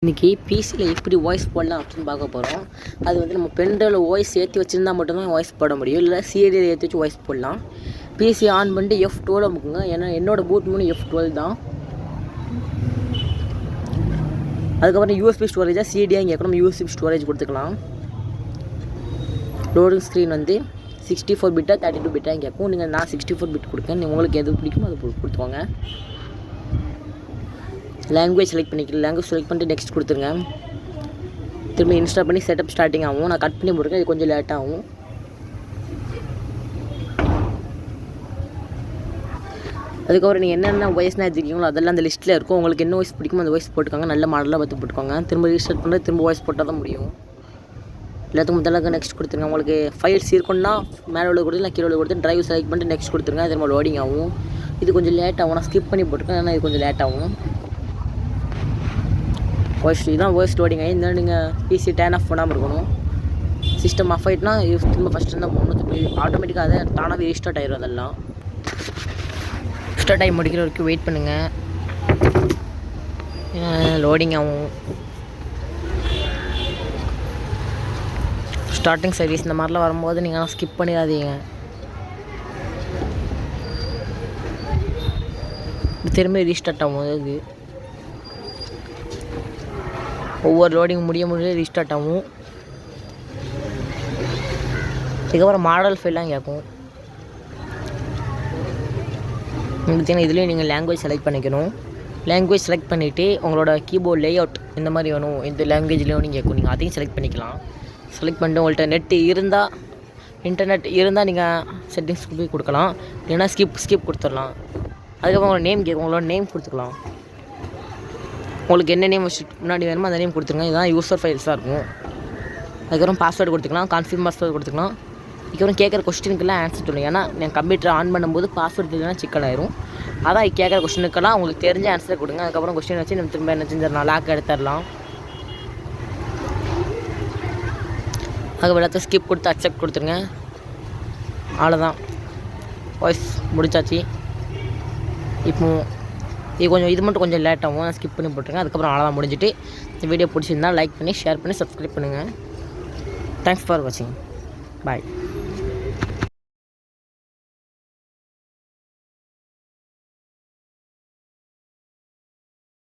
இன்றைக்கி பிசியில் எப்படி வாய்ஸ் போடலாம் அப்படின்னு பார்க்க போகிறோம். அது வந்து நம்ம பென்ட்ரைவில் வாய்ஸ் ஏற்றி வச்சுருந்தா மட்டும்தான் வாய்ஸ் போட முடியும், இல்லை சிடியில் ஏற்றி வச்சு வாய்ஸ் போடலாம். பிசி ஆன் பண்ணிட்டு F12 அமுக்குங்க. ஏன்னா என்னோடய பூட் மூணு F12 தான். அதுக்கப்புறம் யூஎஸ்பி ஸ்டோரேஜாக சிடியாக கேட்கணும், யூஎஸ்பி ஸ்டோரேஜ் கொடுத்துக்கலாம். லோடிங் ஸ்க்ரீன் வந்து 64 பிட்டாக 32 பிட்டாக கேட்கும். நீங்கள் நான் 64 பிட் கொடுக்கேன், உங்களுக்கு எது பிடிக்குமோ அது கொடுத்துக்கோங்க. லாங்குவேஜ் செலக்ட் பண்ணிக்கலாம். லாங்குவேஜ் செலக்ட் பண்ணிட்டு நெக்ஸ்ட் கொடுத்துருங்க. திரும்ப இன்ஸ்டால் பண்ணி செட்டப் ஸ்டார்டிங் ஆகும். நான் கட் பண்ணி போட்டுருக்கேன், இது கொஞ்சம் லேட் ஆகும். அதுக்கப்புறம் நீங்கள் என்னென்ன வாய்ஸ்னால் எடுத்துக்கிங்களோ அதெல்லாம் அந்த லிஸ்ட்டில் இருக்கும். உங்களுக்கு என்ன வாய்ஸ் பிடிக்குமோ அந்த வாய்ஸ் போட்டுக்கோங்க. நல்ல மாடலாக பார்த்து போட்டுக்கோங்க. திரும்ப ரீஸ்டார்ட் பண்ணுறது திரும்ப வாய்ஸ் போட்டால் தான் முடியும். எல்லாத்துக்கும் முதல்ல நெக்ஸ்ட் கொடுத்துருங்க. உங்களுக்கு ஃபைல்ஸ் இருக்குன்னா மேலே உள்ள கொடுத்து நான் கீழே உள்ள கொடுத்து ட்ரைவ் செலக்ட் பண்ணிட்டு நெக்ஸ்ட் கொடுத்துருங்க. திரும்ப லோடிங் ஆகும். இது கொஞ்சம் லேட் ஆகும். நான் ஸ்கிப் பண்ணி போட்டிருக்கேன், ஆனால் இது கொஞ்சம் லேட் ஆகும். வாய்ஸ் இதுதான் வாய்ஸ் லோடிங் ஆகி இருந்தாலும் நீங்கள் பிசி டேன் ஆஃப் பண்ணாமல் இருக்கணும். சிஸ்டம் ஆஃப் ஆகிட்டுனா திரும்ப ஃபஸ்ட்டு இருந்தால் போகணும். ஆட்டோமேட்டிக்காக அதை தானாகவே ரீஸ்டார்ட் ஆகிடும். அதெல்லாம் ஸ்டார்ட் ஆகி முடிக்கிற வரைக்கும் வெயிட் பண்ணுங்கள். லோடிங் ஆகும். ஸ்டார்டிங் சர்வீஸ் இந்த மாதிரிலாம் வரும்போது நீங்கள் ஸ்கிப் பண்ணிடாதீங்க. திரும்ப ரீஸ்டார்ட் ஆகும். அது ஒவ்வொரு லோடிங் முடிய ரீஸ்டார்ட் ஆகும். அதுக்கப்புறம் மாடல் ஃபைல்லாம் கேட்கும். உங்களுக்கு இதுலேயும் நீங்கள் லாங்குவேஜ் செலக்ட் பண்ணிக்கணும். லாங்குவேஜ் செலக்ட் பண்ணிவிட்டு உங்களோட கீபோர்ட் லேஅவுட் இந்த மாதிரி வேணும், இந்த லாங்குவேஜ்லேயும் நீங்கள் கேட்கும். நீங்கள் அதையும் செலக்ட் பண்ணிக்கலாம். செலக்ட் பண்ணிட்டு உங்கள்கிட்ட நெட்டு இருந்தால், இன்டர்நெட் இருந்தால் நீங்கள் செட்டிங்ஸ்க்கு போய் கொடுக்கலாம். இல்லைன்னா ஸ்கிப் கொடுத்துடலாம். அதுக்கப்புறம் உங்களோட நேம் கேட்கும். உங்களோட நேம் கொடுத்துக்கலாம். உங்களுக்கு என்ன நேம் முன்னாடி வேணுமோ அந்த நேம் கொடுத்துருங்க. இதுதான் யூசர் ஃபைல்ஸாக இருக்கும். அதுக்கப்புறம் பாஸ்வேர்டு கொடுத்துக்கலாம், கன்ஃபார்ம் பாஸ்வேர்டு கொடுத்துக்கலாம். இதுக்கப்புறம் கேட்குற கொஸ்டினுக்கெல்லாம் ஆன்சர் சொல்லுங்கள். ஏன்னா நான் கம்ப்யூட்டர் ஆன் பண்ணும்போது பாஸ்வேர்டு தெரியலனா சிக்கல் ஆயிரும். அதான் கேட்குற கொஸ்டினுக்கெல்லாம் உங்களுக்கு தெரிஞ்ச ஆன்சர் கொடுங்க. அதுக்கப்புறம் கொஸ்டின் வச்சு நம்ம திரும்ப என்ன செஞ்சிடலாம், லாக் எடுத்துடலாம். அதுக்கு எல்லாத்தையும் ஸ்கிப் கொடுத்து அக்செப்ட் கொடுத்துருங்க. அவ்வளோதான், வாய்ஸ் முடிச்சாச்சு. இப்போ இது மட்டும் கொஞ்சம் லேட் ஆகும், ஸ்கிப் பண்ணி போட்டுருங்க. அதுக்கப்புறம் அவ்வளோதான் முடிஞ்சுட்டு. இந்த வீடியோ பிடிச்சிருந்தா லைக் பண்ணி ஷேர் பண்ணி சப்ஸ்கிரைப் பண்ணுங்கள். தேங்க்ஸ் ஃபார் வாட்சிங். பாய்.